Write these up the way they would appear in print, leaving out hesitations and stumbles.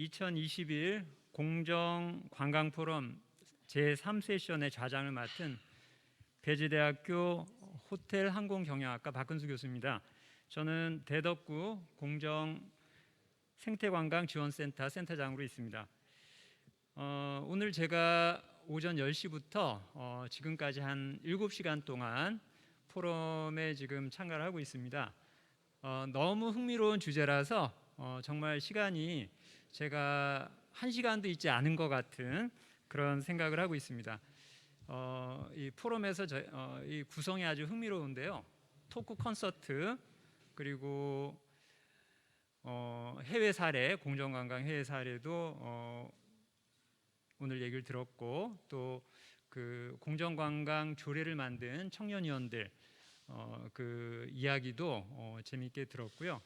2021 공정관광포럼 제3세션의 좌장을 맡은 배지대학교 호텔항공경영학과 박근수 교수입니다. 저는 대덕구 공정생태관광지원센터 센터장으로 있습니다. 오늘 제가 오전 10시부터 지금까지 한 7시간 동안 포럼에 지금 참가를 하고 있습니다. 너무 흥미로운 주제라서 정말 시간이 제가 1시간도 있지 않은 것 같은 그런 생각을 하고 있습니다. 이 포럼에서 이 구성이 아주 흥미로운데요. 토크 콘서트 그리고 해외 사례, 공정관광 해외 사례도 오늘 얘기를 들었고 또 그 공정관광 조례를 만든 청년위원들 그 이야기도 재미있게 들었고요.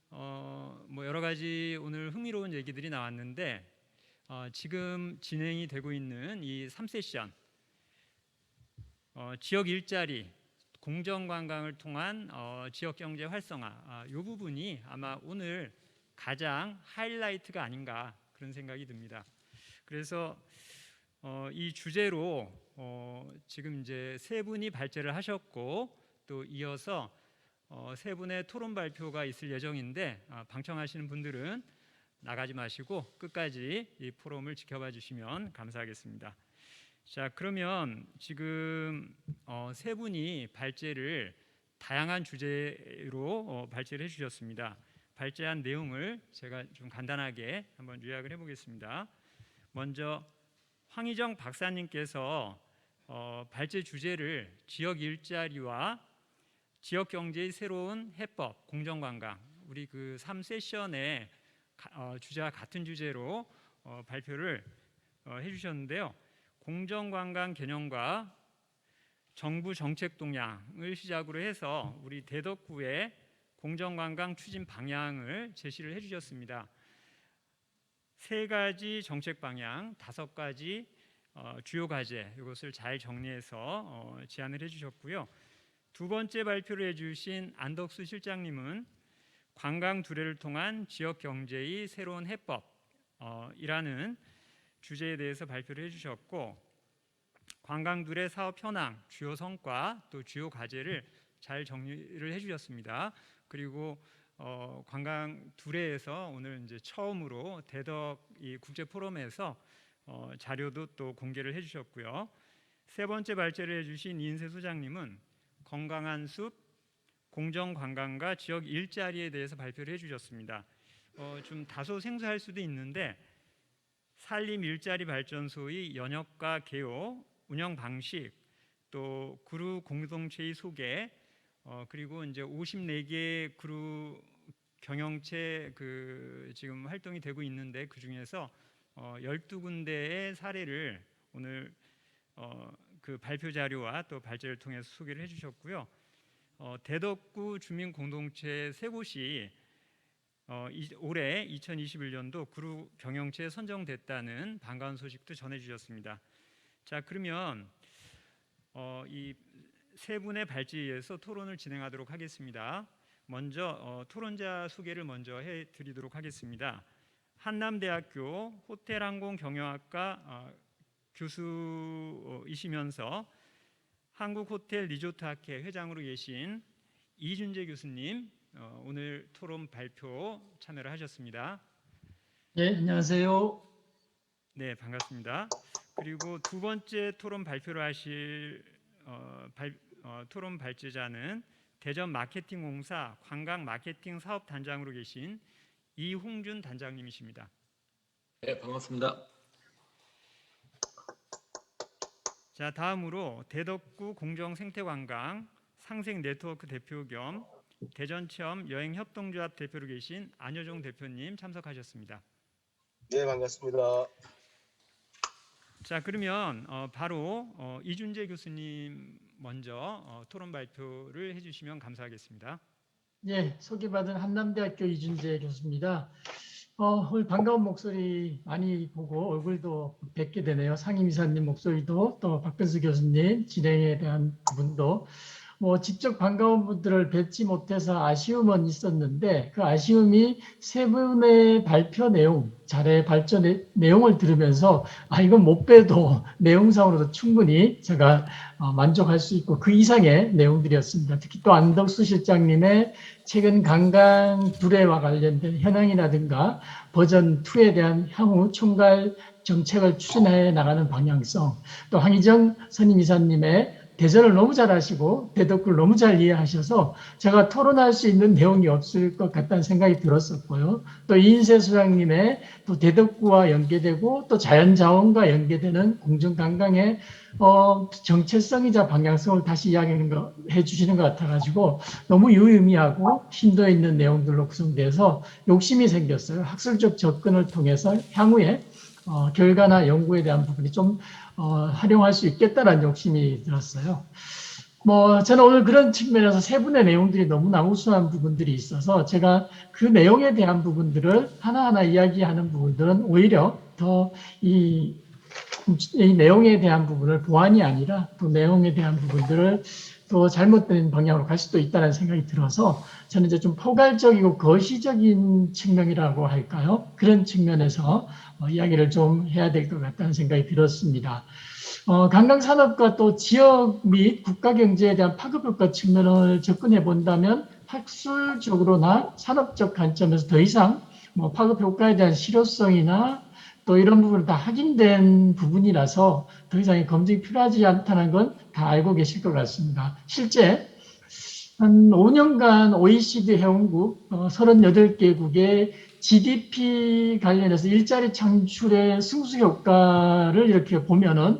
뭐 여러 가지 오늘 흥미로운 얘기들이 나왔는데 지금 진행이 되고 있는 이 3세션 지역 일자리 공정관광을 통한 지역경제 활성화 이 부분이 아마 오늘 가장 하이라이트가 아닌가 그런 생각이 듭니다. 그래서 이 주제로 지금 이제 세 분이 발제를 하셨고 또 이어서 세 분의 토론 발표가 있을 예정인데 방청하시는 분들은 나가지 마시고 끝까지 이 포럼을 지켜봐 주시면 감사하겠습니다. 자, 그러면 지금 세 분이 발제를 다양한 주제로 발제를 해주셨습니다. 발제한 내용을 제가 좀 간단하게 한번 요약을 해보겠습니다. 먼저 황희정 박사님께서 발제 주제를 지역 일자리와 지역 경제의 새로운 해법, 공정관광 우리 그 3세션의 주제와 같은 주제로 발표를 해주셨는데요. 공정관광 개념과 정부 정책 동향을 시작으로 해서 우리 대덕구의 공정관광 추진 방향을 제시를 해주셨습니다. 3가지 정책 방향, 5가지 주요 과제 이것을 잘 정리해서 제안을 해주셨고요. 두 번째 발표를 해주신 안덕수 실장님은 관광 두례를 통한 지역 경제의 새로운 해법이라는 주제에 대해서 발표를 해주셨고 관광 두례 사업 현황, 주요 성과 또 주요 과제를 잘 정리를 해주셨습니다. 그리고 관광 두례에서 오늘 이제 처음으로 대덕 이 국제 포럼에서 자료도 또 공개를 해주셨고요. 세 번째 발제를 해주신 이인세 소장님은 건강한 숲, 공정관광과 지역 일자리에 대해서 발표를 해주셨습니다. 좀 다소 생소할 수도 있는데 산림 일자리 발전소의 연역과 개요, 운영 방식, 또 그룹 공동체의 소개, 그리고 이제 54개 그룹 경영체 그 지금 활동이 되고 있는데 그 중에서 12군데의 사례를 오늘 그 발표 자료와 또 발제를 통해서 소개를 해주셨고요. 대덕구 주민 공동체 3곳이 올해 2021년도 그룹 경영체에 선정됐다는 반가운 소식도 전해주셨습니다. 자, 그러면 이 세 분의 발제에 의해서 토론을 진행하도록 하겠습니다. 먼저 토론자 소개를 먼저 해드리도록 하겠습니다. 한남대학교 호텔항공경영학과 교수이시면서 한국호텔리조트학회 회장으로 계신 이준재 교수님 오늘 토론 발표 참여를 하셨습니다. 네, 안녕하세요. 네, 반갑습니다. 그리고 두 번째 토론 발표를 하실 토론 발제자는 대전 마케팅공사 관광 마케팅 사업 단장으로 계신 이홍준 단장님이십니다. 네, 반갑습니다. 자, 다음으로 대덕구 공정생태관광 상생네트워크 대표 겸 대전체험 여행협동조합 대표로 계신 안효종 대표님 참석하셨습니다. 네, 반갑습니다. 자, 그러면 바로 이준재 교수님 먼저 토론 발표를 해주시면 감사하겠습니다. 네, 소개받은 한남대학교 이준재 교수입니다. 오늘 반가운 목소리 많이 보고 얼굴도 뵙게 되네요. 상임이사님 목소리도 또 박근수 교수님 진행에 대한 부분도 뭐 직접 반가운 분들을 뵙지 못해서 아쉬움은 있었는데 그 아쉬움이 세 분의 발표 내용, 자료 발표 내용을 들으면서 이건 못 봬도 내용상으로도 충분히 제가 만족할 수 있고 그 이상의 내용들이었습니다. 특히 또 안덕수 실장님의 최근 강강 두례와 관련된 현황이라든가 버전 2에 대한 향후 총괄 정책을 추진해 나가는 방향성, 또 황희정 선임이사님의 대전을 너무 잘하시고 대덕구를 너무 잘 이해하셔서 제가 토론할 수 있는 내용이 없을 것 같다는 생각이 들었었고요. 또 이인세 소장님의 또 대덕구와 연계되고 또 자연자원과 연계되는 공정관광의 정체성이자 방향성을 다시 이야기해 주시는 것 같아가지고 너무 유의미하고 심도 있는 내용들로 구성돼서 욕심이 생겼어요. 학술적 접근을 통해서 향후에 결과나 연구에 대한 부분이 좀 활용할 수 있겠다라는 욕심이 들었어요. 뭐 저는 오늘 그런 측면에서 세 분의 내용들이 너무나 우수한 부분들이 있어서 제가 그 내용에 대한 부분들을 하나하나 이야기하는 부분들은 오히려 더 이 내용에 대한 부분을 보완이 아니라 또 내용에 대한 부분들을 또 잘못된 방향으로 갈 수도 있다는 생각이 들어서 저는 이제 좀 포괄적이고 거시적인 측면이라고 할까요? 그런 측면에서 이야기를 좀 해야 될 것 같다는 생각이 들었습니다. 관광산업과 또 지역 및 국가 경제에 대한 파급효과 측면을 접근해 본다면 학술적으로나 산업적 관점에서 더 이상 뭐 파급효과에 대한 실효성이나 또 이런 부분은 다 확인된 부분이라서 더 이상의 검증이 필요하지 않다는 건 다 알고 계실 것 같습니다. 실제 한 5년간 OECD 회원국 38개국의 GDP 관련해서 일자리 창출의 승수 효과를 이렇게 보면은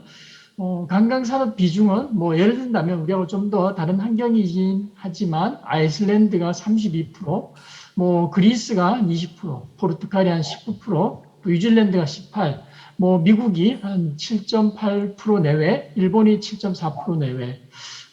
관광산업 비중은 뭐 예를 든다면 우리하고 좀 더 다른 환경이긴 하지만 아이슬란드가 32%, 뭐 그리스가 20%, 포르투갈이 한 19%, 또 뉴질랜드가 18%, 뭐 미국이 한 7.8% 내외, 일본이 7.4% 내외.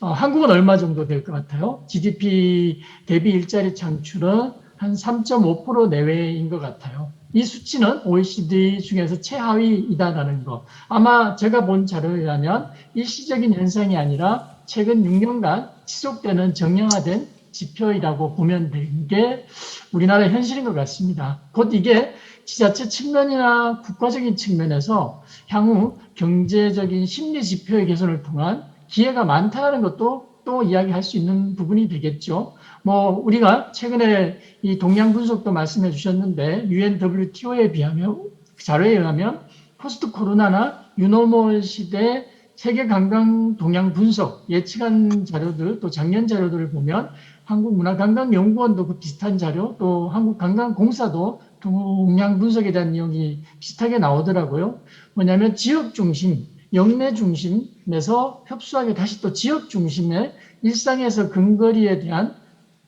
한국은 얼마 정도 될 것 같아요? GDP 대비 일자리 창출은 한 3.5% 내외인 것 같아요. 이 수치는 OECD 중에서 최하위이다라는 거. 아마 제가 본 자료라면 일시적인 현상이 아니라 최근 6년간 지속되는 정량화된 지표이라고 보면 되는 게 우리나라의 현실인 것 같습니다. 곧 이게 지자체 측면이나 국가적인 측면에서 향후 경제적인 심리 지표의 개선을 통한 기회가 많다는 것도 또 이야기할 수 있는 부분이 되겠죠. 뭐 우리가 최근에 이 동향 분석도 말씀해 주셨는데 UNWTO에 비하면 자료에 의하면 포스트 코로나나 유노멀 시대 세계 관광 동향 분석 예측한 자료들 또 작년 자료들을 보면 한국문화관광연구원도 그 비슷한 자료 또 한국관광공사도 동향 분석에 대한 내용이 비슷하게 나오더라고요. 뭐냐면 지역 중심, 영내 중심에서 협소하게 다시 또 지역 중심의 일상에서 근거리에 대한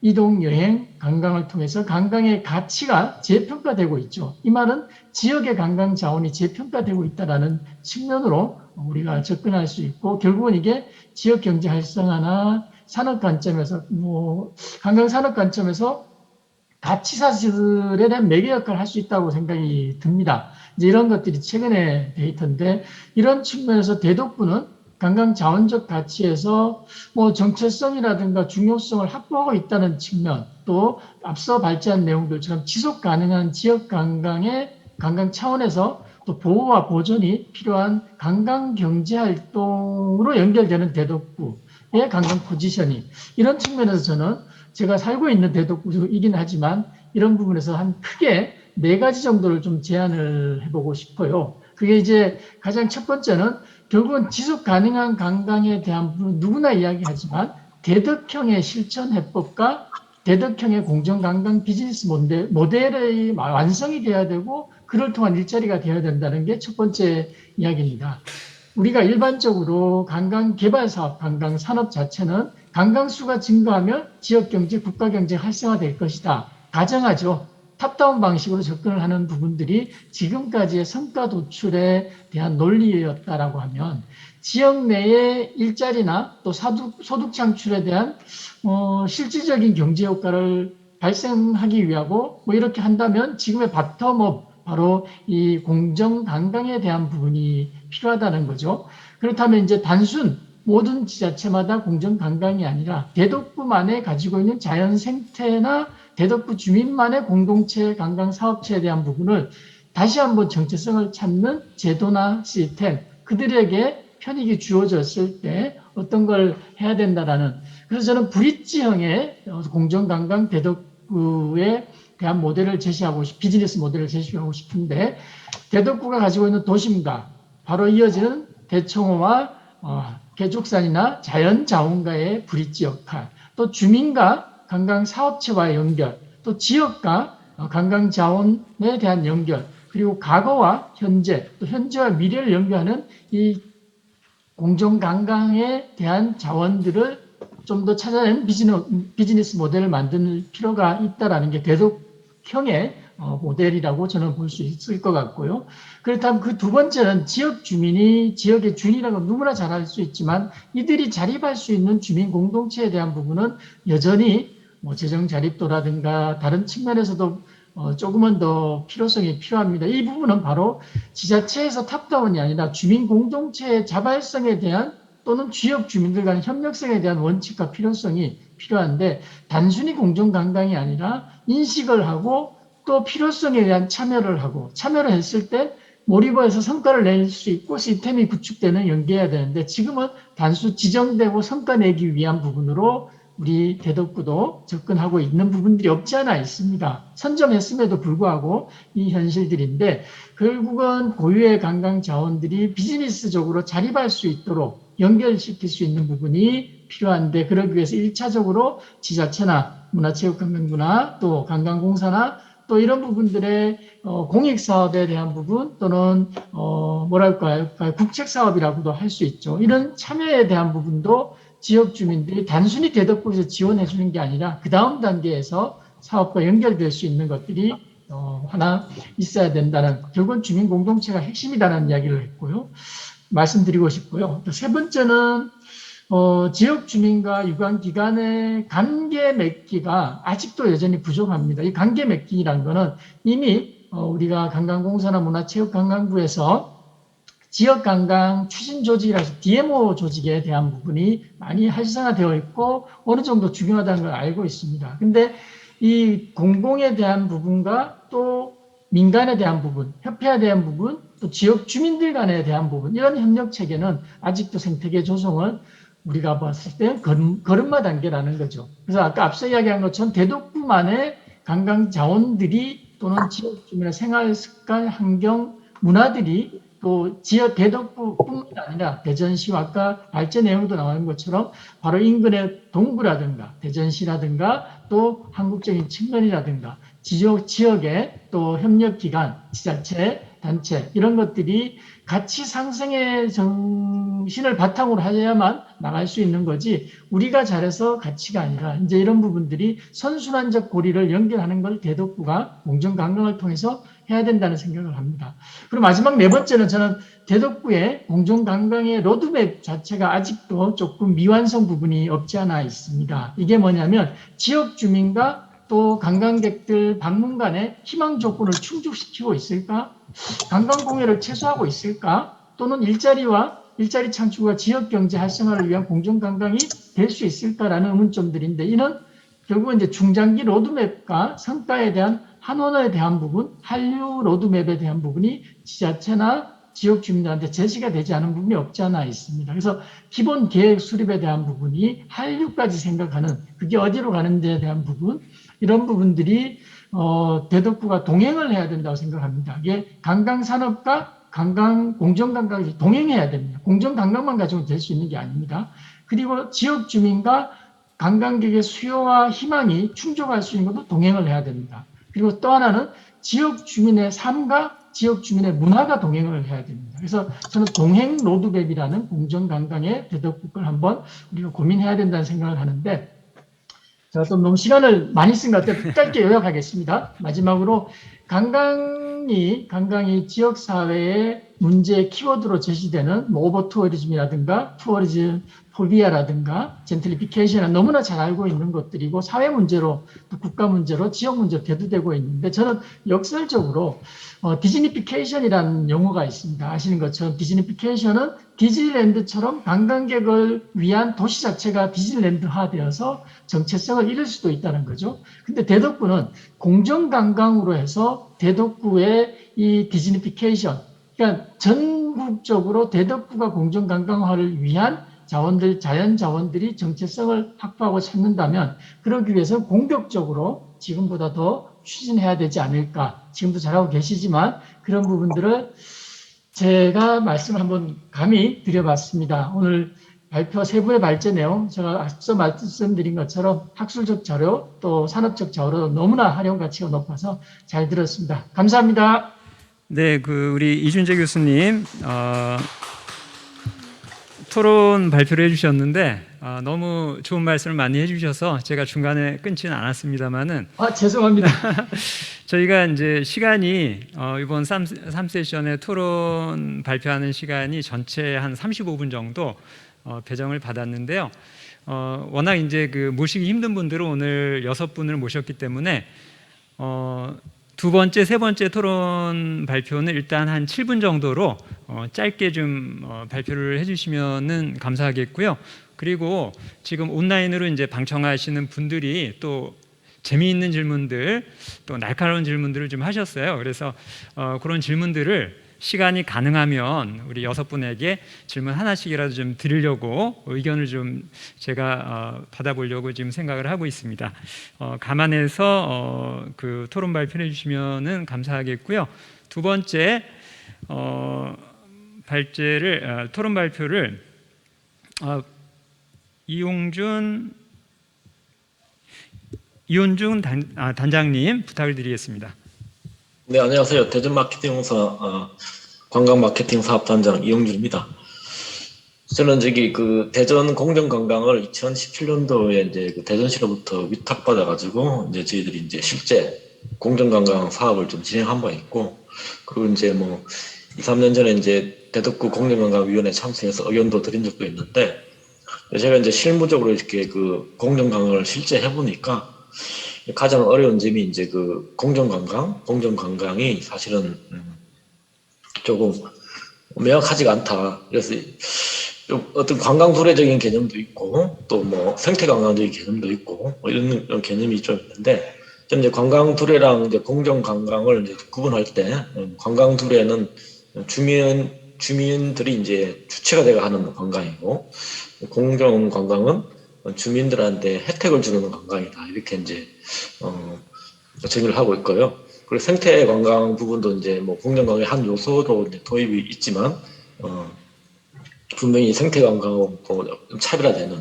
이동, 여행, 관광을 통해서 관광의 가치가 재평가되고 있죠. 이 말은 지역의 관광 자원이 재평가되고 있다는 측면으로 우리가 접근할 수 있고 결국은 이게 지역 경제 활성화나 산업 관점에서 관광 산업 관점에서 가치 사슬에 대한 매개 역할을 할 수 있다고 생각이 듭니다. 이제 이런 것들이 최근의 데이터인데 이런 측면에서 대덕구는 관광 자원적 가치에서 뭐 정체성이라든가 중요성을 확보하고 있다는 측면 또 앞서 발제한 내용들처럼 지속 가능한 지역 관광의 관광 차원에서 또 보호와 보존이 필요한 관광 경제 활동으로 연결되는 대덕구의 관광 포지셔닝 이런 측면에서 저는 제가 살고 있는 대덕구이긴 하지만 이런 부분에서 한 크게 4가지 정도를 좀 제안을 해보고 싶어요. 그게 이제 가장 첫 번째는 결국은 지속 가능한 관광에 대한 부분 누구나 이야기하지만 대덕형의 실천 해법과 대덕형의 공정관광 비즈니스 모델의 완성이 돼야 되고 그를 통한 일자리가 되어야 된다는 게 첫 번째 이야기입니다. 우리가 일반적으로 관광개발사업, 관광산업 자체는 관광수가 증가하면 지역경제, 국가경제 활성화될 것이다. 가정하죠. 탑다운 방식으로 접근을 하는 부분들이 지금까지의 성과 도출에 대한 논리였다라고 하면 지역 내의 일자리나 또 소득 창출에 대한 실질적인 경제 효과를 발생하기 위하고 뭐 이렇게 한다면 지금의 바텀업 바로 이 공정 관광에 대한 부분이 필요하다는 거죠. 그렇다면 이제 단순 모든 지자체마다 공정관광이 아니라 대덕구만에 가지고 있는 자연 생태나 대덕구 주민만의 공동체 관광 사업체에 대한 부분을 다시 한번 정체성을 찾는 제도나 시스템, 그들에게 편익이 주어졌을 때 어떤 걸 해야 된다라는, 그래서 저는 브릿지형의 공정관광 대덕구에 대한 모델을 제시하고 비즈니스 모델을 제시하고 싶은데, 대덕구가 가지고 있는 도심과 바로 이어지는 대청호와 계족산이나 자연자원과의 브릿지 역할, 또 주민과 관광사업체와의 연결, 또 지역과 관광자원에 대한 연결, 그리고 과거와 현재, 또 현재와 미래를 연결하는 이 공정관광에 대한 자원들을 좀 더 찾아낸 비즈니스 모델을 만드는 필요가 있다는 게 대덕형의 모델이라고 저는 볼 수 있을 것 같고요. 그렇다면 그 두 번째는 지역 주민이 지역의 주인이라고 누구나 잘 알 수 있지만 이들이 자립할 수 있는 주민 공동체에 대한 부분은 여전히 재정 자립도라든가 다른 측면에서도 조금은 더 필요성이 필요합니다. 이 부분은 바로 지자체에서 탑다운이 아니라 주민 공동체의 자발성에 대한 또는 지역 주민들 간의 협력성에 대한 원칙과 필요성이 필요한데, 단순히 공정관광이 아니라 인식을 하고 또 필요성에 대한 참여를 하고, 참여를 했을 때 몰입해서 성과를 낼 수 있고 시스템이 구축되는 연계해야 되는데, 지금은 단순 지정되고 성과 내기 위한 부분으로 우리 대덕구도 접근하고 있는 부분들이 없지 않아 있습니다. 선점했음에도 불구하고 이 현실들인데, 결국은 고유의 관광 자원들이 비즈니스적으로 자립할 수 있도록 연결시킬 수 있는 부분이 필요한데, 그러기 위해서 1차적으로 지자체나 문화체육관광부나 또 관광공사나 또 이런 부분들의 공익사업에 대한 부분 또는 뭐랄까요, 국책사업이라고도 할 수 있죠. 이런 참여에 대한 부분도 지역 주민들이 단순히 대덕구에서 지원해 주는 게 아니라 그 다음 단계에서 사업과 연결될 수 있는 것들이 하나 있어야 된다는, 결국은 주민 공동체가 핵심이라는 이야기를 했고요. 말씀드리고 싶고요. 세 번째는 지역 주민과 유관기관의 관계 맺기가 아직도 여전히 부족합니다. 이 관계 맺기라는 것은 이미 우리가 관광공사나 문화체육관광부에서 지역관광 추진 조직이라서 DMO 조직에 대한 부분이 많이 활성화되어 있고 어느 정도 중요하다는 걸 알고 있습니다. 근데 이 공공에 대한 부분과 또 민간에 대한 부분, 협회에 대한 부분, 또 지역 주민들 간에 대한 부분, 이런 협력 체계는 아직도 생태계 조성을 우리가 봤을 때 걸음마 단계라는 거죠. 그래서 아까 앞서 이야기한 것처럼 대덕구만의 관광 자원들이 또는 지역 주민의 생활 습관, 환경, 문화들이 또 지역 대덕구뿐만 아니라 대전시와 아까 발제 내용도 나오는 것처럼 바로 인근의 동구라든가 대전시라든가 또 한국적인 측면이라든가 지역의 또 협력기관, 지자체, 단체 이런 것들이 같이 상생의 정신을 바탕으로 하여야만 나갈 수 있는 거지, 우리가 잘해서 가치가 아니라 이제 이런 부분들이 선순환적 고리를 연결하는 걸 대덕구가 공정관광을 통해서 해야 된다는 생각을 합니다. 그리고 마지막 네 번째는 저는 대덕구의 공정관광의 로드맵 자체가 아직도 조금 미완성 부분이 없지 않아 있습니다. 이게 뭐냐면 지역 주민과 또 관광객들 방문간의 희망 조건을 충족시키고 있을까? 관광공해를 최소화하고 있을까? 또는 일자리 창출과 지역경제 활성화를 위한 공정관광이 될 수 있을까라는 의문점들인데, 이는 결국은 이제 중장기 로드맵과 성과에 대한 한원에 대한 부분, 한류 로드맵에 대한 부분이 지자체나 지역 주민들한테 제시가 되지 않은 부분이 없지 않아 있습니다. 그래서 기본 계획 수립에 대한 부분이 한류까지 생각하는, 그게 어디로 가는지에 대한 부분, 이런 부분들이 대덕구가 동행을 해야 된다고 생각합니다. 이게 관광산업과 공정관광이 동행해야 됩니다. 공정관광만 가지고 될 수 있는 게 아닙니다. 그리고 지역 주민과 관광객의 수요와 희망이 충족할 수 있는 것도 동행을 해야 됩니다. 그리고 또 하나는 지역 주민의 삶과 지역 주민의 문화가 동행을 해야 됩니다. 그래서 저는 동행 로드맵이라는 공정관광의 대덕구를 한번 우리가 고민해야 된다는 생각을 하는데, 제가 좀 너무 시간을 많이 쓴 것 같아요. 짧게 요약하겠습니다. 마지막으로 관광 생리 관광이 지역 사회의 문제 키워드로 제시되는 뭐 오버 투어리즘이라든가 투어리즘 포비아라든가 젠틀리피케이션은 너무나 잘 알고 있는 것들이고 사회 문제로 또 국가 문제로 지역 문제로 대두되고 있는데 저는 역설적으로 디즈니피케이션이라는 용어가 있습니다. 아시는 것처럼 디즈니피케이션은 디즈니랜드처럼 관광객을 위한 도시 자체가 디즈니랜드화되어서 정체성을 잃을 수도 있다는 거죠. 근데 대덕구는 공정관광으로 해서 대덕구의 이 디즈니피케이션, 그러니까 전국적으로 대덕구가 공정관광화를 위한 자원들, 자연 자원들이 정체성을 확보하고 찾는다면 그러기 위해서 공격적으로 지금보다 더 추진해야 되지 않을까. 지금도 잘하고 계시지만 그런 부분들을 제가 말씀을 한번 감히 드려봤습니다. 오늘 발표 세 분의 발제 내용 제가 앞서 말씀드린 것처럼 학술적 자료 또 산업적 자료로 너무나 활용 가치가 높아서 잘 들었습니다. 감사합니다. 네, 우리 이준재 교수님 토론 발표를 해주셨는데 너무 좋은 말씀을 많이 해주셔서 제가 중간에 끊지는 않았습니다만은 죄송합니다. 저희가 이제 시간이 이번 3세션의 토론 발표하는 시간이 전체 한 35분 정도 배정을 받았는데요. 워낙 이제 모시기 힘든 분들은 오늘 6분을 모셨기 때문에 두 번째, 세 번째 토론 발표는 일단 한 7분 정도로 짧게 좀 발표를 해주시면은 감사하겠고요. 그리고 지금 온라인으로 이제 방청하시는 분들이 또 재미있는 질문들, 또 날카로운 질문들을 좀 하셨어요. 그래서 그런 질문들을 시간이 가능하면 우리 6분에게 질문 하나씩이라도 좀 드리려고 의견을 좀 제가 받아보려고 지금 생각을 하고 있습니다. 감안해서 그 토론 발표를 해주시면은 감사하겠고요. 두 번째 토론 발표를 이용준 단장님 부탁을 드리겠습니다. 네, 안녕하세요. 대전마케팅공사 관광마케팅 사업단장 이용준입니다. 저는 대전 공정관광을 2017년도에 이제 대전시로부터 위탁받아가지고 이제 저희들이 이제 실제 공정관광 사업을 좀 진행한 바 있고, 그리고 이제 뭐 2, 3년 전에 이제 대덕구 공정관광위원회 참석해서 의견도 드린 적도 있는데, 제가 이제 실무적으로 이렇게 공정관광을 실제 해보니까 가장 어려운 점이 이제 공정관광이 사실은 조금 명확하지가 않다. 그래서 어떤 관광도래적인 개념도 있고 또 뭐 생태관광적인 개념도 있고 뭐 이런 개념이 좀 있는데, 저는 이제 관광도래랑 이제 공정관광을 이제 구분할 때 관광도래는 주민들이 이제 주체가 되어 하는 관광이고, 공정관광은 주민들한테 혜택을 주는 관광이다. 이렇게 이제 정의를 하고 있고요. 그리고 생태관광 부분도 이제 뭐 공정관광의 한 요소로 이제 도입이 있지만 분명히 생태관광하고 차별화되는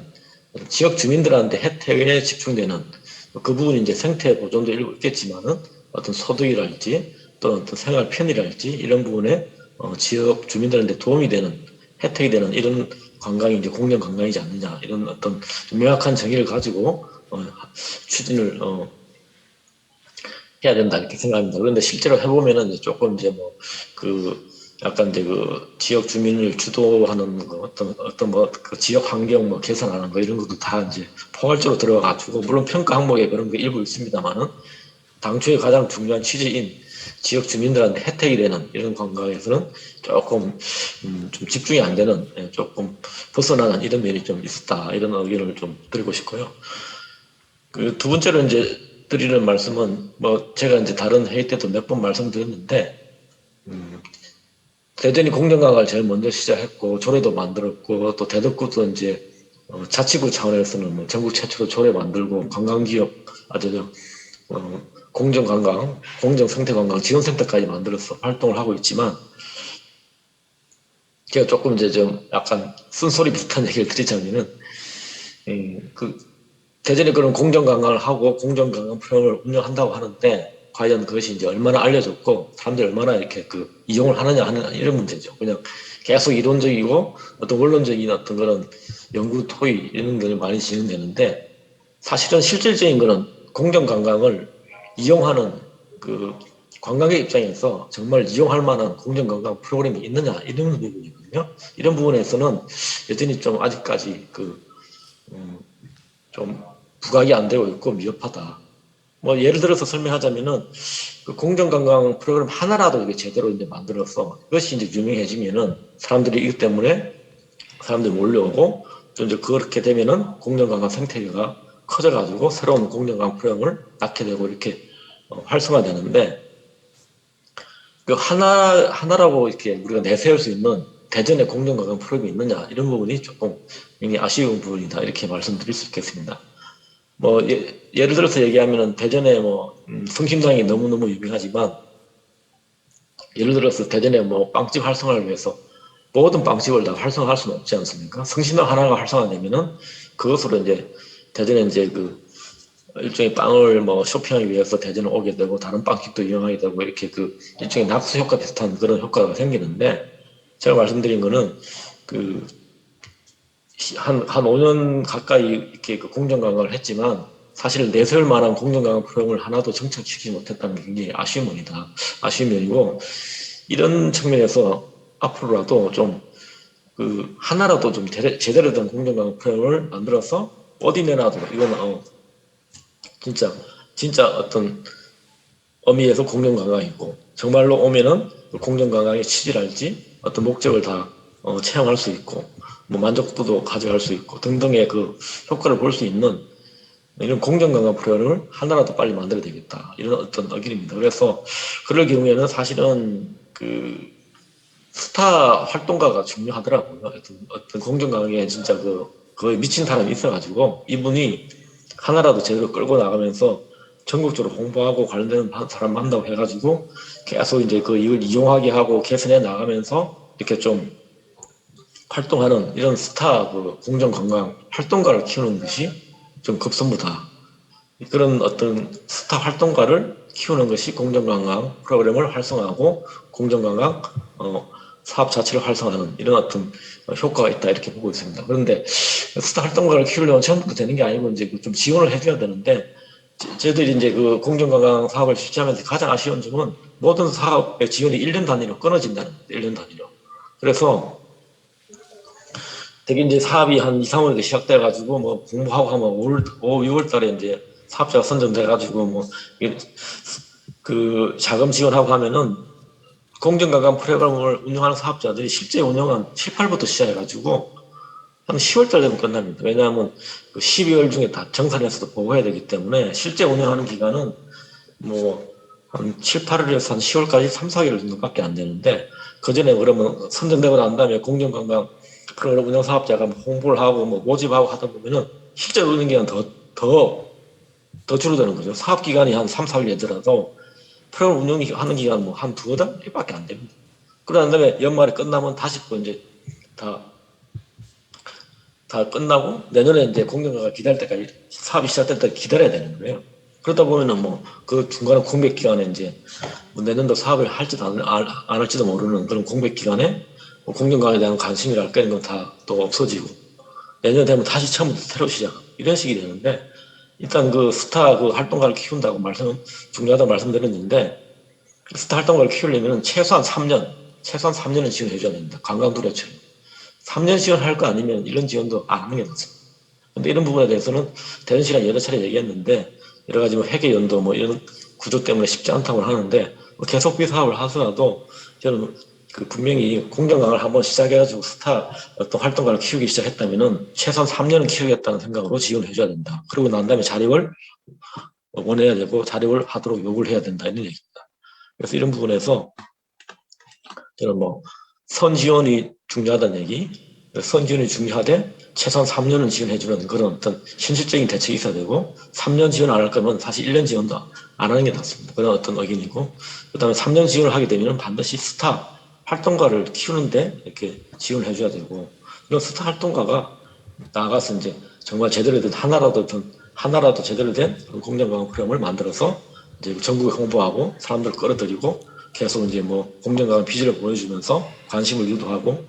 지역 주민들한테 혜택에 집중되는 그 부분이 이제 생태 보존도 일부 있겠지만은 어떤 소득이랄지 또는 어떤 생활 편의랄지 이런 부분에 지역 주민들한테 도움이 되는 혜택이 되는 이런 관광이 이제 공정관광이지 않느냐, 이런 어떤 명확한 정의를 가지고 추진을 해야 된다 이렇게 생각합니다. 그런데 실제로 해보면은 이제 조금 이제 약간 이제 지역 주민을 주도하는 어떤 지역 환경 개선하는 거 이런 것도 다 이제 포괄적으로 들어가가지고, 물론 평가 항목에 그런 게 일부 있습니다만은 당초에 가장 중요한 취지인 지역 주민들한테 혜택이 되는 이런 관광에서는 조금 좀 집중이 안 되는, 조금 벗어나는 이런 면이 좀 있었다, 이런 의견을 좀 드리고 싶고요. 두 번째로 이제 드리는 말씀은 제가 이제 다른 회의 때도 몇 번 말씀드렸는데, 대전이 공정관광을 제일 먼저 시작했고 조례도 만들었고, 또 대덕구도 이제 자치구 차원에서는 전국 최초로 조례 만들고 관광기업 공정관광, 공정생태관광 지원센터까지 만들어서 활동을 하고 있지만, 제가 조금 이제 좀 약간 쓴소리 비슷한 얘기를 드리자면은 대전에 그런 공정관광을 하고 공정관광 프로그램을 운영한다고 하는데 과연 그것이 이제 얼마나 알려졌고 사람들이 얼마나 이렇게 이용을 하느냐 이런 문제죠. 그냥 계속 이론적이고 어떤 원론적인 어떤 그런 연구 토의 이런 걸 많이 진행되는데, 사실은 실질적인 거는 공정관광을 이용하는 관광객 입장에서 정말 이용할 만한 공정관광 프로그램이 있느냐 이런 부분이거든요. 이런 부분에서는 여전히 좀 아직까지 좀 부각이 안 되고 있고 미흡하다. 뭐 예를 들어서 설명하자면은 그 공정관광 프로그램 하나라도 이게 제대로 이제 만들어서 그것이 이제 유명해지면은 사람들이 이것 때문에 사람들이 몰려오고 또 이제 그렇게 되면은 공정관광 생태계가 커져가지고 새로운 공정관광 프로그램을 낳게 되고 이렇게 활성화되는데 그 하나라고 이렇게 우리가 내세울 수 있는 대전의 공정관광 프로그램이 있느냐 이런 부분이 조금 아쉬운 부분이다 이렇게 말씀드릴 수 있겠습니다. 뭐 예를 들어서 얘기하면은 대전에 뭐 성심당이 너무너무 유명하지만 예를 들어서 대전에 뭐 빵집 활성화를 위해서 모든 빵집을 다 활성화할 수는 없지 않습니까? 성심당 하나가 활성화되면은 그것으로 이제 대전에 이제 그 일종의 빵을 뭐 쇼핑하기 위해서 대전에 오게 되고 다른 빵집도 이용하게 되고 이렇게 그 일종의 낙수 효과 비슷한 그런 효과가 생기는데 제가 말씀드린 거는 그 한 5년 가까이 이렇게 그 공정관광을 했지만 사실 내세울 만한 공정관광 프로그램을 하나도 정착시키지 못했다는 게 굉장히 아쉬운 면이다. 아쉬운 면이고 이런 측면에서 앞으로라도 좀 그 하나라도 좀 제대로 된 공정관광 프로그램을 만들어서 어디 내놔도 이건 진짜 어떤 의미에서 공정관광이고 정말로 오면은 그 공정관광의 취지랄지 어떤 목적을 다 체험할 수 있고 뭐 만족도도 가져갈 수 있고 등등의 그 효과를 볼 수 있는 이런 공정관광 프로그램을 하나라도 빨리 만들어야 되겠다 이런 어떤 의견입니다. 그래서 그럴 경우에는 사실은 그 스타 활동가가 중요하더라고요. 어떤 공정관광에 진짜 거의 미친 사람이 있어가지고 이분이 하나라도 제대로 끌고 나가면서 전국적으로 홍보하고 관련된 사람 만나고 해가지고 계속 이제 이걸 이용하게 하고 개선해 나가면서 이렇게 좀 활동하는 이런 스타 공정관광 활동가를 키우는 것이 좀 급선무다. 그런 어떤 스타 활동가를 키우는 것이 공정관광 프로그램을 활성화하고 공정관광 사업 자체를 활성화하는 이런 어떤 효과가 있다 이렇게 보고 있습니다. 그런데 스타 활동가를 키우려면 처음부터 되는 게 아니고 이제 좀 지원을 해줘야 되는데 저희들이 이제 그 공정관광 사업을 실시하면서 가장 아쉬운 점은 모든 사업의 지원이 1년 단위로 끊어진다는 거예요. 1년 단위로. 그래서 되게 이제 사업이 한 2, 3월 시작돼가지고 뭐 공부하고 하면 5, 6월 달에 이제 사업자가 선정돼가지고 뭐 그 자금 지원하고 하면은 공정관광 프로그램을 운영하는 사업자들이 실제 운영은 7, 8부터 시작해가지고 한 10월달 되면 끝납니다. 왜냐하면 그 12월 중에 다 정산해서도 보고해야 되기 때문에 실제 운영하는 기간은 뭐 한 7, 8월에서 한 10월까지 3, 4개월 정도밖에 안 되는데 그 전에 그러면 선정되고 난 다음에 공정관광 프로그램 운영 사업자가 홍보를 하고 뭐 모집하고 하다 보면은 실제 운영 기간 더 줄어드는 거죠. 사업 기간이 한 3, 4일 되더라도 프로그램 운영하는 기간 뭐 한 2달?밖에 안 됩니다. 그러는 다음에 연말에 끝나면 다시 또 이제 다 끝나고 내년에 이제 공정가가 기다릴 때까지 사업이 시작될 때까지 기다려야 되는 거예요. 그러다 보면은 뭐 그 중간에 공백 기간에 이제 뭐 내년도 사업을 할지도 안 할지도 모르는 그런 공백 기간에 뭐 공정가에 대한 관심이랄까 이런 건 다 또 없어지고 내년 되면 다시 처음부터 새로 시작 이런 식이 되는데 일단 그 스타 활동가를 키운다고 중요하다고 말씀드렸는데 스타 활동가를 키우려면 최소한 3년은 지원해 줘야 됩니다. 관광두려처럼 3년 지원할 거 아니면 이런 지원도 안 하는 게 낫습니다. 근데 이런 부분에 대해서는 대전시랑 여러 차례 얘기했는데 여러 가지 뭐 회계 연도 뭐 이런 구조 때문에 쉽지 않다고 하는데 뭐 계속비 사업을 하더라도 저는 분명히 공정관광을 한번 시작해가지고 스타 어떤 활동가를 키우기 시작했다면은 최소한 3년은 키우겠다는 생각으로 지원을 해줘야 된다. 그리고 난 다음에 자립을 원해야 되고 자립을 하도록 요구를 해야 된다 이런 얘기입니다. 그래서 이런 부분에서 저는 뭐 선지원이 중요하다는 얘기, 선지원이 중요하되 최소한 3년은 지원해주는 그런 어떤 현실적인 대책이 있어야 되고 3년 지원 안 할 거면 사실 1년 지원도 안 하는 게 낫습니다. 그런 어떤 의견이고 그 다음에 3년 지원을 하게 되면 반드시 스타 활동가를 키우는데 이렇게 지원을 해줘야 되고 이런 스타 활동가가 나가서 이제 정말 제대로 된 하나라도 제대로 된 공정관광 프로그램을 만들어서 이제 전국에 홍보하고 사람들 끌어들이고 계속 이제 뭐 공정관광 비즈를 보여주면서 관심을 유도하고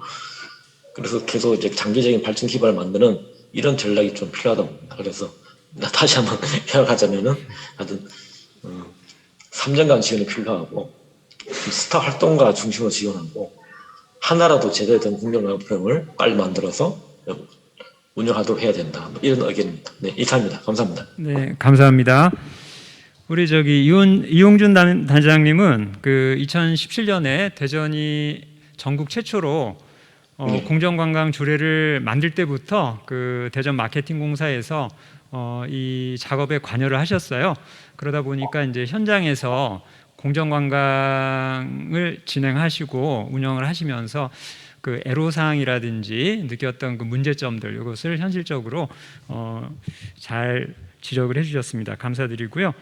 그래서 계속 이제 장기적인 발전 기반을 만드는 이런 전략이 좀 필요하다고 봅니다. 그래서 다시 한번 요약하자면은 하여튼 3년간 지원이 필요하고 스타 활동가 중심으로 지원하고 하나라도 제대로 된 공정방송을 빨리 만들어서 운영하도록 해야 된다. 뭐 이런 의견입니다. 네, 이상입니다. 감사합니다. 네, 감사합니다. 우리 이용준 단장님은 그 2017년에 대전이 전국 최초로 공정관광 조례를 만들 때부터 그 대전 마케팅공사에서 이 작업에 관여를 하셨어요. 그러다 보니까 이제 현장에서 공정관광을 진행하시고 운영을 하시면서 그 애로사항이라든지 느꼈던 그 문제점들 이것을 현실적으로 잘 지적을 해주셨습니다. 감사드리고요.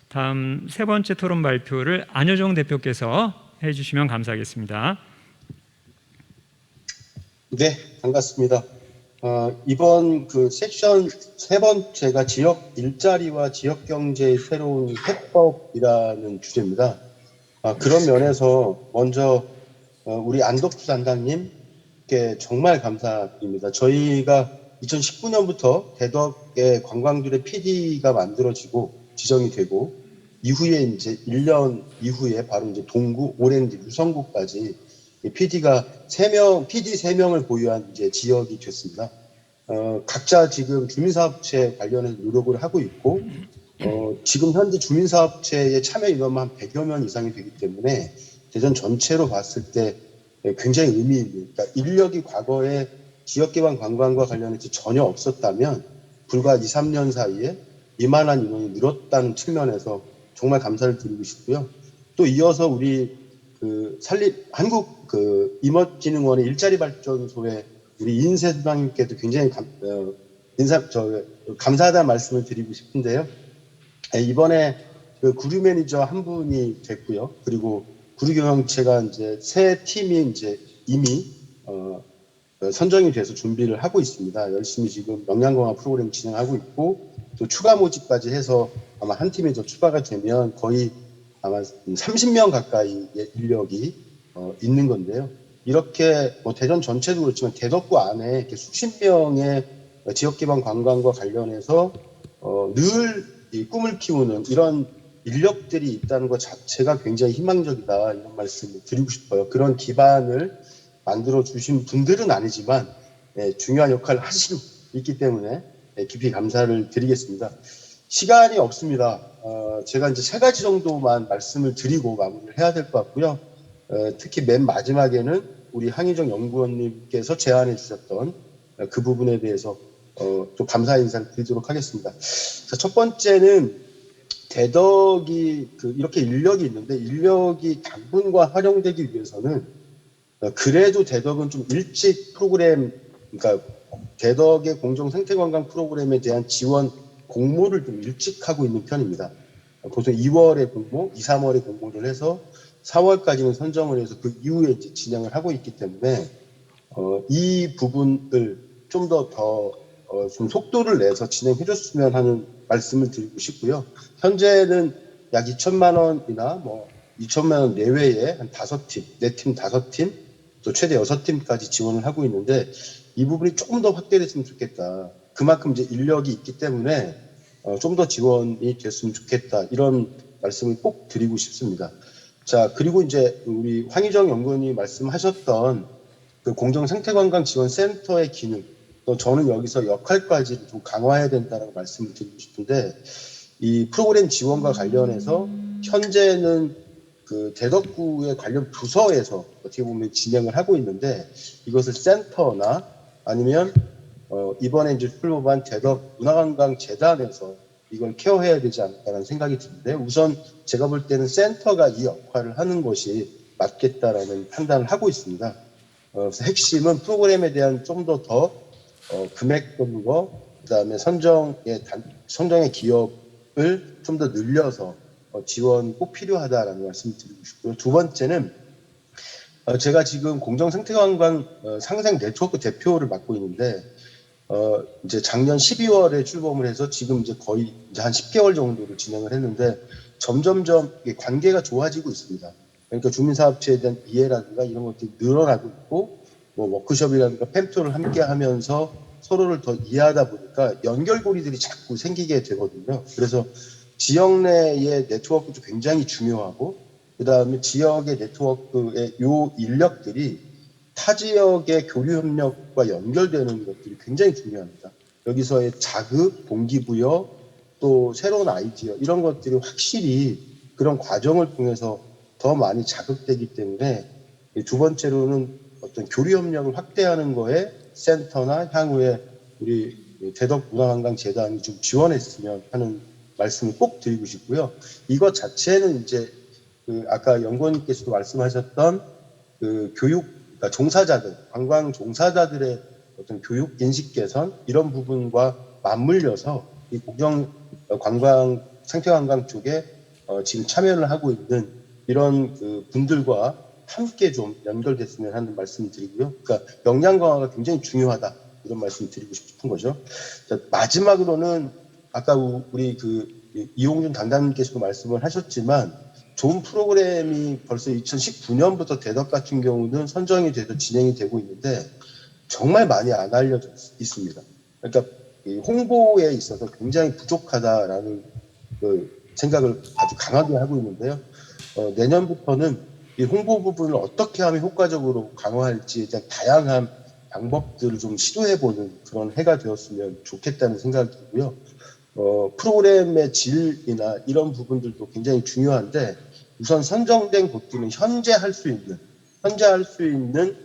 다음 세 번째 토론 발표를 안효정 대표께서 해주시면 감사하겠습니다. 네, 반갑습니다. 이번 그 섹션 세 번째가 지역 일자리와 지역 경제의 새로운 해법이라는 주제입니다. 그런 면에서 먼저 우리 안덕수 단장님께 정말 감사드립니다. 저희가 2019년부터 대덕의 관광들의 PD가 만들어지고 지정이 되고 이후에 이제 1년 이후에 바로 이제 동구, 오렌지, 유성구까지 PD가 PD 3명을 보유한 이제 지역이 됐습니다. 각자 지금 주민사업체 관련해서 노력을 하고 있고, 지금 현재 주민사업체의 참여 인원만 한 100여 명 이상이 되기 때문에 대전 전체로 봤을 때 굉장히 의미 있는, 그러니까 인력이 과거에 지역개발 관광과 관련해서 전혀 없었다면 불과 2, 3년 사이에 이만한 인원이 늘었다는 측면에서 정말 감사를 드리고 싶고요. 또 이어서 우리 한국 임업진흥원의 일자리 발전소에 우리 인세수장님께도 굉장히 감사하다는 말씀을 드리고 싶은데요. 이번에 그 구류 매니저 한 분이 됐고요. 그리고 구류 경영체가 이제 새 팀이 이제 이미 선정이 돼서 준비를 하고 있습니다. 열심히 지금 역량강화 프로그램 진행하고 있고 또 추가 모집까지 해서 아마 한 팀이 더 추가가 되면 거의 아마 30명 가까이의 인력이 있는 건데요. 이렇게 뭐 대전 전체도 그렇지만 대덕구 안에 이렇게 수십 명의 지역기반 관광과 관련해서 늘 이 꿈을 키우는 이런 인력들이 있다는 것 자체가 굉장히 희망적이다 이런 말씀을 드리고 싶어요. 그런 기반을 만들어 주신 분들은 아니지만 중요한 역할을 하시고 있기 때문에 깊이 감사를 드리겠습니다. 시간이 없습니다. 제가 이제 3가지 정도만 말씀을 드리고 마무리를 해야 될 것 같고요. 특히 맨 마지막에는 우리 항희정 연구원님께서 제안해 주셨던 그 부분에 대해서 좀 감사 인사를 드리도록 하겠습니다. 자, 첫 번째는 대덕이 이렇게 인력이 있는데 인력이 당분간 활용되기 위해서는 그래도 대덕은 좀 일찍 프로그램, 그러니까 대덕의 공정생태관광 프로그램에 대한 지원 공모를 좀 일찍 하고 있는 편입니다. 보통 2월에 공모, 2, 3월에 공모를 해서 4월까지는 선정을 해서 그 이후에 이제 진행을 하고 있기 때문에 이 부분을 좀 좀 속도를 내서 진행해 줬으면 하는 말씀을 드리고 싶고요. 현재는 약 2천만 원이나 뭐 2천만 원 내외에 한 5팀, 4팀, 5팀, 또 최대 6팀까지 지원을 하고 있는데 이 부분이 조금 더 확대됐으면 좋겠다. 그만큼 이제 인력이 있기 때문에 좀 더 지원이 됐으면 좋겠다. 이런 말씀을 꼭 드리고 싶습니다. 자, 그리고 이제 우리 황희정 연구원이 말씀하셨던 그 공정생태관광 지원센터의 기능, 또 저는 여기서 역할까지 좀 강화해야 된다는 말씀을 드리고 싶은데 이 프로그램 지원과 관련해서 현재는 그 대덕구의 관련 부서에서 어떻게 보면 진행을 하고 있는데 이것을 센터나 아니면 이번에 이제 출범한 대덕 문화관광재단에서 이걸 케어해야 되지 않을까라는 생각이 드는데 우선 제가 볼 때는 센터가 이 역할을 하는 것이 맞겠다라는 판단을 하고 있습니다. 그래서 핵심은 프로그램에 대한 좀 더 금액적인 거, 그다음에 선정의 기업을 좀 더 늘려서 지원 꼭 필요하다라는 말씀을 드리고 싶고요. 두 번째는 제가 지금 공정생태관광 상생 네트워크 대표를 맡고 있는데 이제 작년 12월에 출범을 해서 지금 이제 거의 이제 한 10개월 정도를 진행을 했는데 점점점 관계가 좋아지고 있습니다. 그러니까 주민사업체에 대한 이해라든가 이런 것들이 늘어나고 있고 뭐 워크숍이라든가 팸투를 함께 하면서 서로를 더 이해하다 보니까 연결고리들이 자꾸 생기게 되거든요. 그래서 지역 내의 네트워크도 굉장히 중요하고, 그 다음에 지역의 네트워크의 요 인력들이 타 지역의 교류 협력과 연결되는 것들이 굉장히 중요합니다. 여기서의 자극, 동기부여, 또 새로운 아이디어 이런 것들이 확실히 그런 과정을 통해서 더 많이 자극되기 때문에, 두 번째로는 어떤 교류 협력을 확대하는 거에 센터나 향후에 우리 대덕문화관광재단이 좀 지원했으면 하는 말씀을 꼭 드리고 싶고요. 이것 자체는 이제 그 아까 연구원님께서도 말씀하셨던 그 교육, 그러니까 종사자들, 관광 종사자들의 어떤 교육 인식 개선 이런 부분과 맞물려서 이 관광 생태관광 쪽에 지금 참여를 하고 있는 이런 그 분들과 함께 좀 연결됐으면 하는 말씀을 드리고요. 그러니까 역량 강화가 굉장히 중요하다 이런 말씀 드리고 싶은 거죠. 자, 마지막으로는 아까 우리 그 이홍준 담당님께서도 말씀을 하셨지만 좋은 프로그램이 벌써 2019년부터 대덕 같은 경우는 선정이 돼서 진행이 되고 있는데 정말 많이 안 알려져 있습니다. 그러니까 이 홍보에 있어서 굉장히 부족하다라는 그 생각을 아주 강하게 하고 있는데요. 내년부터는 이 홍보 부분을 어떻게 하면 효과적으로 강화할지에 대한 다양한 방법들을 좀 시도해보는 그런 해가 되었으면 좋겠다는 생각이 들고요. 프로그램의 질이나 이런 부분들도 굉장히 중요한데 우선 선정된 곳들은 현재 할 수 있는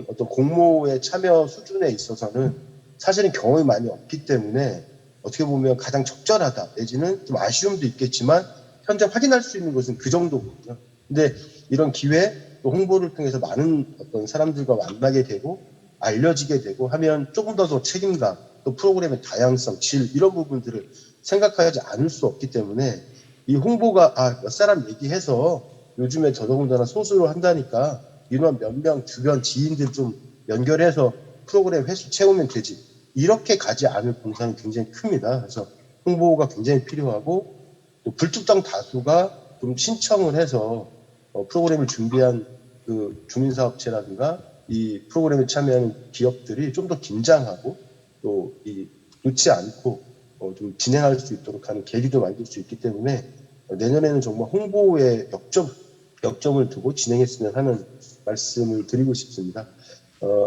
어떤 공모의 참여 수준에 있어서는 사실은 경험이 많이 없기 때문에 어떻게 보면 가장 적절하다 내지는 좀 아쉬움도 있겠지만 현재 확인할 수 있는 것은 그 정도거든요. 근데 이런 기회 또 홍보를 통해서 많은 어떤 사람들과 만나게 되고 알려지게 되고 하면 조금 더 책임감 또 프로그램의 다양성, 질 이런 부분들을 생각하지 않을 수 없기 때문에 이 홍보가 몇 사람 얘기해서 요즘에 더더군다나 소수로 한다니까 인원 몇 명 주변 지인들 좀 연결해서 프로그램 횟수 채우면 되지 이렇게 가지 않을 공산이 굉장히 큽니다. 그래서 홍보가 굉장히 필요하고 또 불특정 다수가 좀 신청을 해서 프로그램을 준비한 그 주민사업체라든가 이 프로그램에 참여하는 기업들이 좀 더 긴장하고 또 놓지 않고 좀 진행할 수 있도록 하는 계기도 만들 수 있기 때문에 내년에는 정말 홍보에 역점을 두고 진행했으면 하는 말씀을 드리고 싶습니다.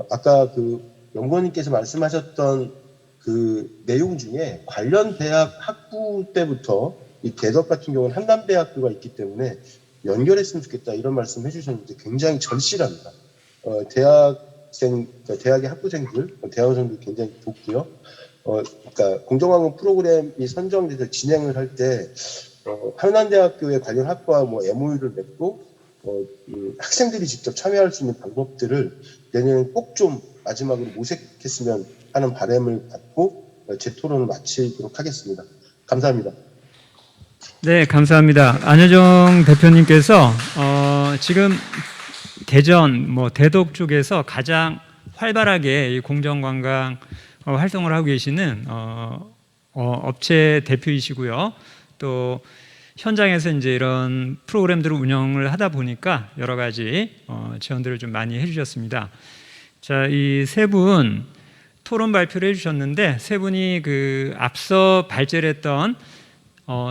아까 그 연구원님께서 말씀하셨던 그 내용 중에 관련 대학 학부 때부터 이 대덕 같은 경우는 한남대학교가 있기 때문에 연결했으면 좋겠다 이런 말씀 해주셨는데 굉장히 절실합니다. 대학의 학부생들, 대학원생들 굉장히 좋고요. 그러니까 공정관광 프로그램이 선정돼서 진행을 할 때 한남대학교의 관련 학과 MOU를 맺고 학생들이 직접 참여할 수 있는 방법들을 내년에 꼭 좀 마지막으로 모색했으면 하는 바람을 갖고 제 토론을 마치도록 하겠습니다. 감사합니다. 네, 감사합니다. 안효정 대표님께서 지금 대전, 대덕 쪽에서 가장 활발하게 이 공정관광 활동을 하고 계시는 업체 대표이시고요. 또 현장에서 이제 이런 프로그램들을 운영을 하다 보니까 여러 가지 지원들을 좀 많이 해주셨습니다. 자, 이 세 분 토론 발표를 해주셨는데 세 분이 그 앞서 발제를 했던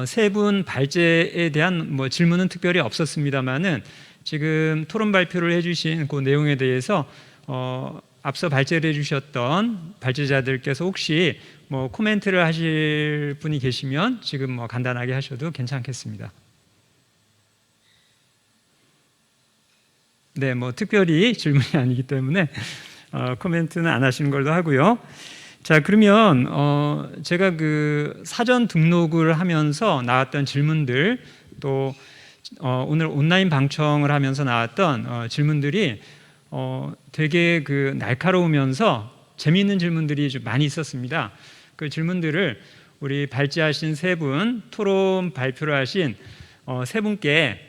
세 분 발제에 대한 질문은 특별히 없었습니다만은 지금 토론 발표를 해주신 그 내용에 대해서 앞서 발제를 해주셨던 발제자들께서 혹시 코멘트를 하실 분이 계시면 지금 간단하게 하셔도 괜찮겠습니다. 네, 특별히 질문이 아니기 때문에 코멘트는 안 하시는 걸로 하고요. 자, 그러면 제가 그 사전 등록을 하면서 나왔던 질문들 또 오늘 온라인 방청을 하면서 나왔던 질문들이 되게 그 날카로우면서 재미있는 질문들이 좀 많이 있었습니다. 그 질문들을 우리 발제하신 세 분, 토론 발표를 하신 세 분께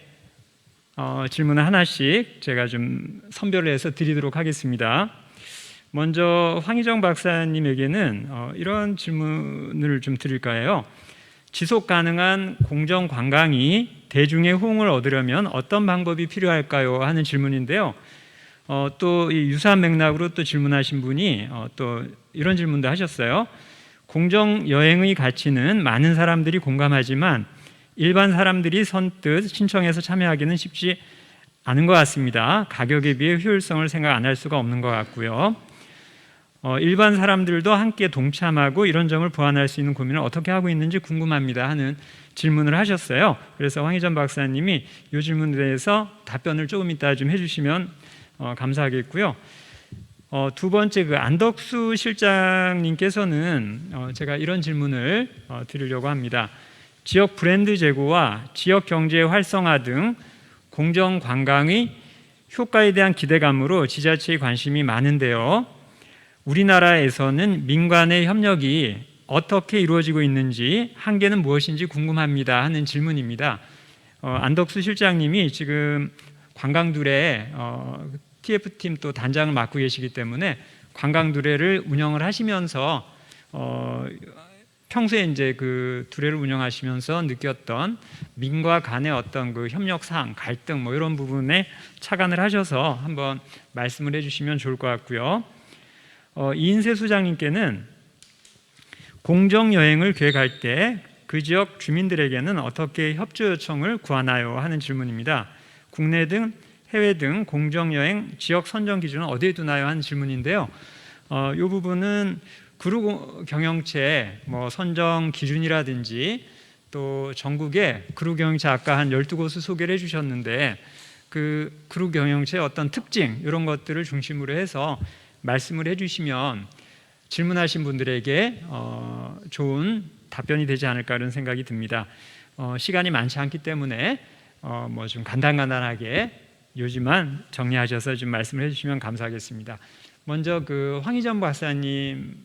질문을 하나씩 제가 좀 선별을 해서 드리도록 하겠습니다. 먼저 황희정 박사님에게는 이런 질문을 좀 드릴까 해요. 지속 가능한 공정 관광이 대중의 호응을 얻으려면 어떤 방법이 필요할까요? 하는 질문인데요. 또 이 유사한 맥락으로 또 질문하신 분이 또 이런 질문도 하셨어요. 공정 여행의 가치는 많은 사람들이 공감하지만 일반 사람들이 선뜻 신청해서 참여하기는 쉽지 않은 것 같습니다. 가격에 비해 효율성을 생각 안 할 수가 없는 것 같고요. 일반 사람들도 함께 동참하고 이런 점을 보완할 수 있는 고민을 어떻게 하고 있는지 궁금합니다 하는 질문을 하셨어요. 그래서 황희전 박사님이 이 질문에 대해서 답변을 조금 이따 좀 해주시면 감사하겠고요. 두 번째 그 안덕수 실장님께서는 제가 이런 질문을 드리려고 합니다. 지역 브랜드 제고와 지역 경제 활성화 등 공정 관광의 효과에 대한 기대감으로 지자체의 관심이 많은데요. 우리나라에서는 민간의 협력이 어떻게 이루어지고 있는지 한계는 무엇인지 궁금합니다 하는 질문입니다. 안덕수 실장님이 지금 관광두레 TF팀 또 단장을 맡고 계시기 때문에 관광두레를 운영을 하시면서 평소에 이제 그 두레를 운영하시면서 느꼈던 민과 간의 어떤 그 협력사항, 갈등 뭐 이런 부분에 착안을 하셔서 한번 말씀을 해주시면 좋을 것 같고요. 이인세 소장님께는 공정 여행을 계획할 때 그 지역 주민들에게는 어떻게 협조 요청을 구하나요 하는 질문입니다. 국내 등 해외 등 공정 여행 지역 선정 기준은 어디에 두나요 하는 질문인데요. 이 부분은 그룹 경영체 뭐 선정 기준이라든지 또 전국에 그룹 경영체 아까 한 12곳을 소개를 해주셨는데 그 그룹 경영체의 어떤 특징 이런 것들을 중심으로 해서 말씀을 해주시면 질문하신 분들에게 좋은 답변이 되지 않을까 하는 생각이 듭니다. 시간이 많지 않기 때문에 뭐 좀 간단하게 요지만 정리하셔서 좀 말씀을 해주시면 감사하겠습니다. 먼저 그 황희전 박사님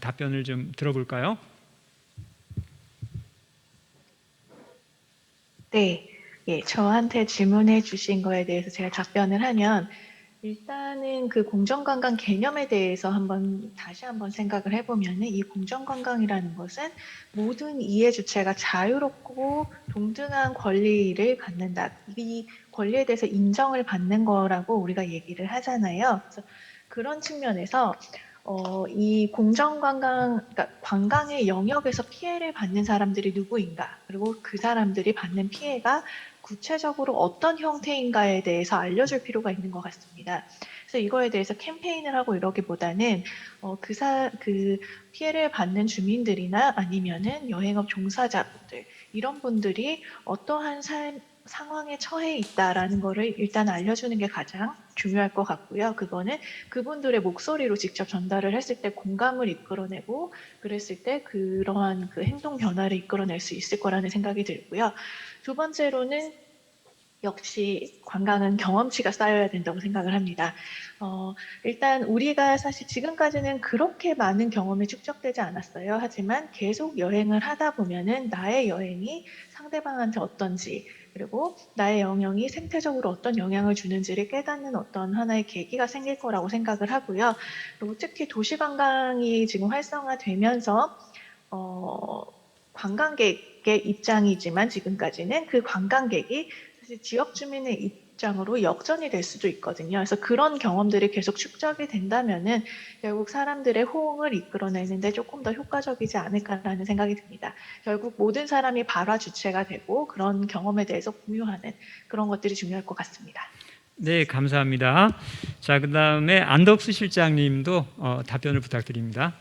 답변을 좀 들어볼까요? 네, 예, 저한테 질문해 주신 거에 대해서 제가 답변을 하면 일단은 그 공정관광 개념에 대해서 다시 한번 생각을 해보면은 이 공정관광이라는 것은 모든 이해 주체가 자유롭고 동등한 권리를 갖는다. 이 권리에 대해서 인정을 받는 거라고 우리가 얘기를 하잖아요. 그래서 그런 측면에서 이 공정관광, 그러니까 관광의 영역에서 피해를 받는 사람들이 누구인가, 그리고 그 사람들이 받는 피해가 구체적으로 어떤 형태인가에 대해서 알려줄 필요가 있는 것 같습니다. 그래서 이거에 대해서 캠페인을 하고 이러기보다는 그 피해를 받는 주민들이나 아니면은 여행업 종사자분들 이런 분들이 어떠한 상황에 처해 있다라는 거를 일단 알려주는 게 가장 중요할 것 같고요. 그거는 그분들의 목소리로 직접 전달을 했을 때 공감을 이끌어내고 그랬을 때 그러한 그 행동 변화를 이끌어낼 수 있을 거라는 생각이 들고요. 두 번째로는 역시 관광은 경험치가 쌓여야 된다고 생각을 합니다. 일단 우리가 사실 지금까지는 그렇게 많은 경험이 축적되지 않았어요. 하지만 계속 여행을 하다 보면은 나의 여행이 상대방한테 어떤지 그리고 나의 영향이 생태적으로 어떤 영향을 주는지를 깨닫는 어떤 하나의 계기가 생길 거라고 생각을 하고요. 그리고 특히 도시관광이 지금 활성화되면서 관광객의 입장이지만 지금까지는 그 관광객이 사실 지역 주민의 입장으로 역전이 될 수도 있거든요. 그래서 그런 경험들이 계속 축적이 된다면은 결국 사람들의 호응을 이끌어내는데 조금 더 효과적이지 않을까라는 생각이 듭니다. 결국 모든 사람이 발화 주체가 되고 그런 경험에 대해서 공유하는 그런 것들이 중요할 것 같습니다. 네, 감사합니다. 자, 그다음에 안덕수 실장님도 답변을 부탁드립니다.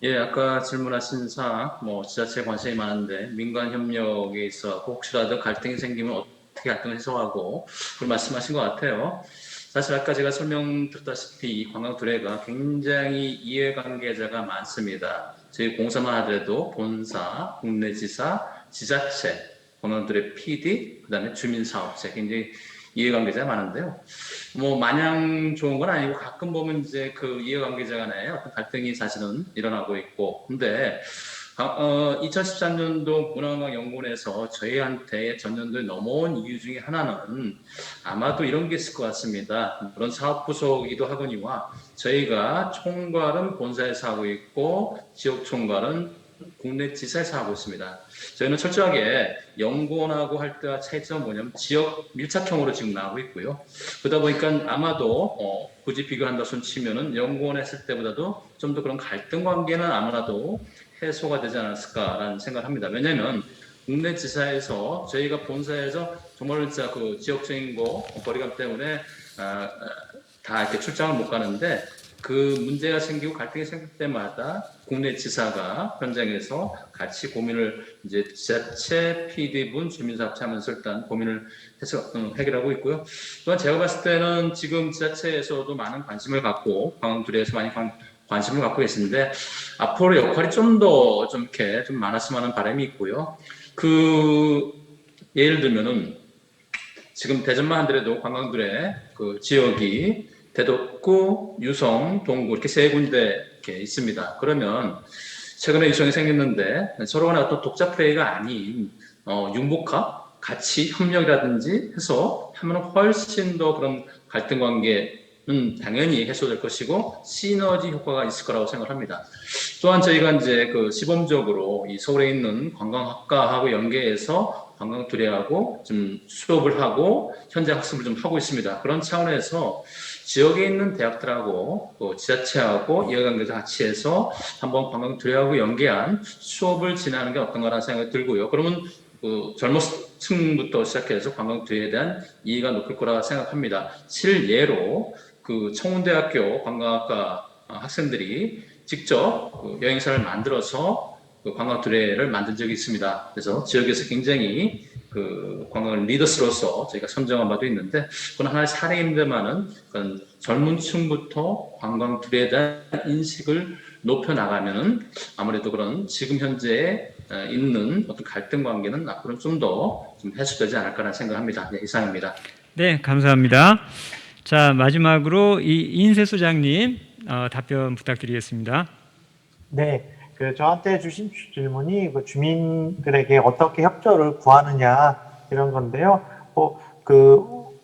예, 아까 질문하신 사항, 지자체 관심이 많은데 민간 협력에 있어 혹시라도 갈등이 생기면 어떻게 갈등을 해소하고 그걸 말씀하신 것 같아요. 사실 아까 제가 설명드렸다시피 이 관광 두레가 굉장히 이해관계자가 많습니다. 저희 공사만 하더라도 본사, 국내지사, 지자체, 관광 두레 PD, 그다음에 주민사업체 굉장히 이해관계자가 많은데요. 마냥 좋은 건 아니고 가끔 보면 이제 그 이해관계자 간에 어떤 갈등이 사실은 일어나고 있고, 근데 2013년도 문화관광연구원에서 저희한테 전년도에 넘어온 이유 중에 하나는 아마도 이런 게 있을 것 같습니다. 물론 사업부서이기도 하거니와 저희가 총괄은 본사에서 하고 있고 지역 총괄은 국내 지사에서 하고 있습니다. 저희는 철저하게 연구원하고 할 때와 차이점은 뭐냐면 지역 밀착형으로 지금 나오고 있고요. 그러다 보니까 아마도 굳이 비교한다 손 치면은 연구원 했을 때보다도 좀 더 그런 갈등 관계는 아무래도 해소가 되지 않았을까라는 생각을 합니다. 왜냐하면 국내 지사에서 저희가 본사에서 정말 진짜 그 지역적인 거리감 때문에 다 이렇게 출장을 못 가는데 그 문제가 생기고 갈등이 생길 때마다 국내 지사가 현장에서 같이 고민을 이제 지자체, PD분, 주민사업체하면서 일단 고민을 해서 해결하고 있고요. 또한 제가 봤을 때는 지금 지자체에서도 많은 관심을 갖고 관광두리에서 많이 관심을 갖고 계시는데 앞으로 역할이 좀 더 좀 이렇게 좀 많았으면 하는 바람이 있고요. 예를 들면은 지금 대전만 하더라도 관광두레 그 지역이 대덕구, 유성, 동구 이렇게 세 군데 이렇게 있습니다. 그러면 최근에 유성이 생겼는데 서로 간에 어떤 독자 플레이가 아닌 융복합, 같이 협력이라든지 해서 하면 훨씬 더 그런 갈등 관계는 당연히 해소될 것이고 시너지 효과가 있을 거라고 생각합니다. 또한 저희가 이제 그 시범적으로 이 서울에 있는 관광학과하고 연계해서 관광두레하고 좀 수업을 하고 현장 학습을 좀 하고 있습니다. 그런 차원에서 지역에 있는 대학들하고 또 지자체하고 이해관계자 같이 해서 한번 관광두레하고 연계한 수업을 진행하는 게 어떤가라는 생각이 들고요. 그러면 그 젊은층부터 시작해서 관광두레에 대한 이해가 높을 거라 생각합니다. 실예로 그 청운대학교 관광학과 학생들이 직접 그 여행사를 만들어서 그 관광두레를 만든 적이 있습니다. 그래서 지역에서 굉장히 그 관광 리더스로서 저희가 선정한 바도 있는데 그건 하나의 사례인데만은 그런 젊은 층부터 관광두레에 대한 인식을 높여 나가면은 아무래도 그런 지금 현재 있는 어떤 갈등 관계는 앞으로 좀 더 좀 해소되지 않을까라는 생각합니다. 네, 이상입니다. 네, 감사합니다. 자, 마지막으로 이인세 소장님 답변 부탁드리겠습니다. 네, 저한테 주신 질문이 그 주민들에게 어떻게 협조를 구하느냐 이런 건데요.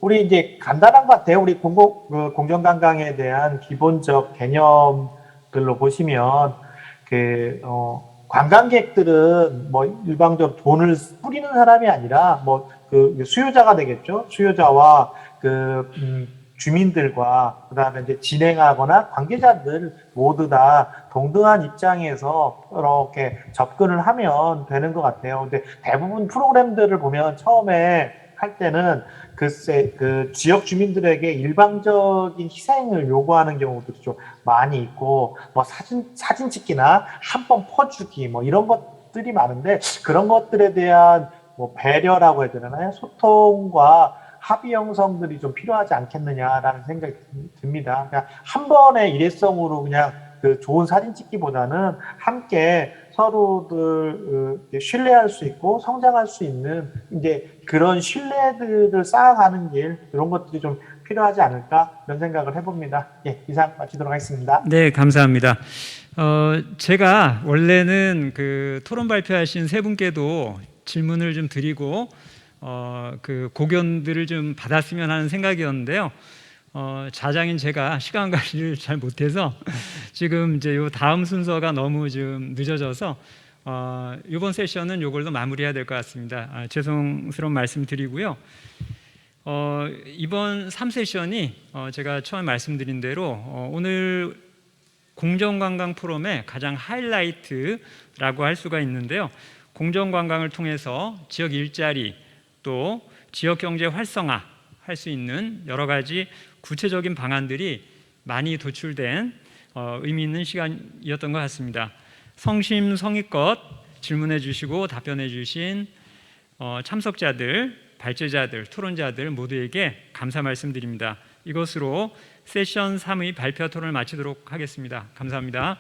우리 이제 간단한 것 같아요. 우리 공정관광에 대한 기본적 개념들로 보시면 관광객들은 뭐 일방적으로 돈을 뿌리는 사람이 아니라 수요자가 되겠죠. 수요자와 주민들과 그다음에 이제 진행하거나 관계자들 모두 다 동등한 입장에서 이렇게 접근을 하면 되는 것 같아요. 근데 대부분 프로그램들을 보면 처음에 할 때는 글쎄 그 지역 주민들에게 일방적인 희생을 요구하는 경우도 좀 많이 있고 뭐 사진 찍기나 한 번 퍼주기 뭐 이런 것들이 많은데 그런 것들에 대한 뭐 배려라고 해야 되나요? 소통과 합의 형성들이 좀 필요하지 않겠느냐라는 생각이 듭니다. 그냥 한 번의 일회성으로 그냥 그 좋은 사진 찍기보다는 함께 서로들 신뢰할 수 있고 성장할 수 있는 이제 그런 신뢰들을 쌓아가는 길 이런 것들이 좀 필요하지 않을까 이런 생각을 해봅니다. 예, 이상 마치도록 하겠습니다. 네, 감사합니다. 제가 원래는 그 토론 발표하신 세 분께도 질문을 좀 드리고 그 고견들을 좀 받았으면 하는 생각이었는데요. 자장인 제가 시간 관리를 잘 못해서 지금 이제 요 다음 순서가 너무 좀 늦어져서 이번 세션은 요걸로 마무리해야 될 것 같습니다. 죄송스러운 말씀 드리고요. 이번 3세션이 제가 처음 말씀드린 대로 오늘 공정관광 포럼의 가장 하이라이트라고 할 수가 있는데요. 공정관광을 통해서 지역 일자리 또 지역경제 활성화 할 수 있는 여러 가지 구체적인 방안들이 많이 도출된 의미 있는 시간이었던 것 같습니다. 성심성의껏 질문해 주시고 답변해 주신 참석자들, 발제자들, 토론자들 모두에게 감사 말씀드립니다. 이것으로 세션 3의 발표 토론을 마치도록 하겠습니다. 감사합니다.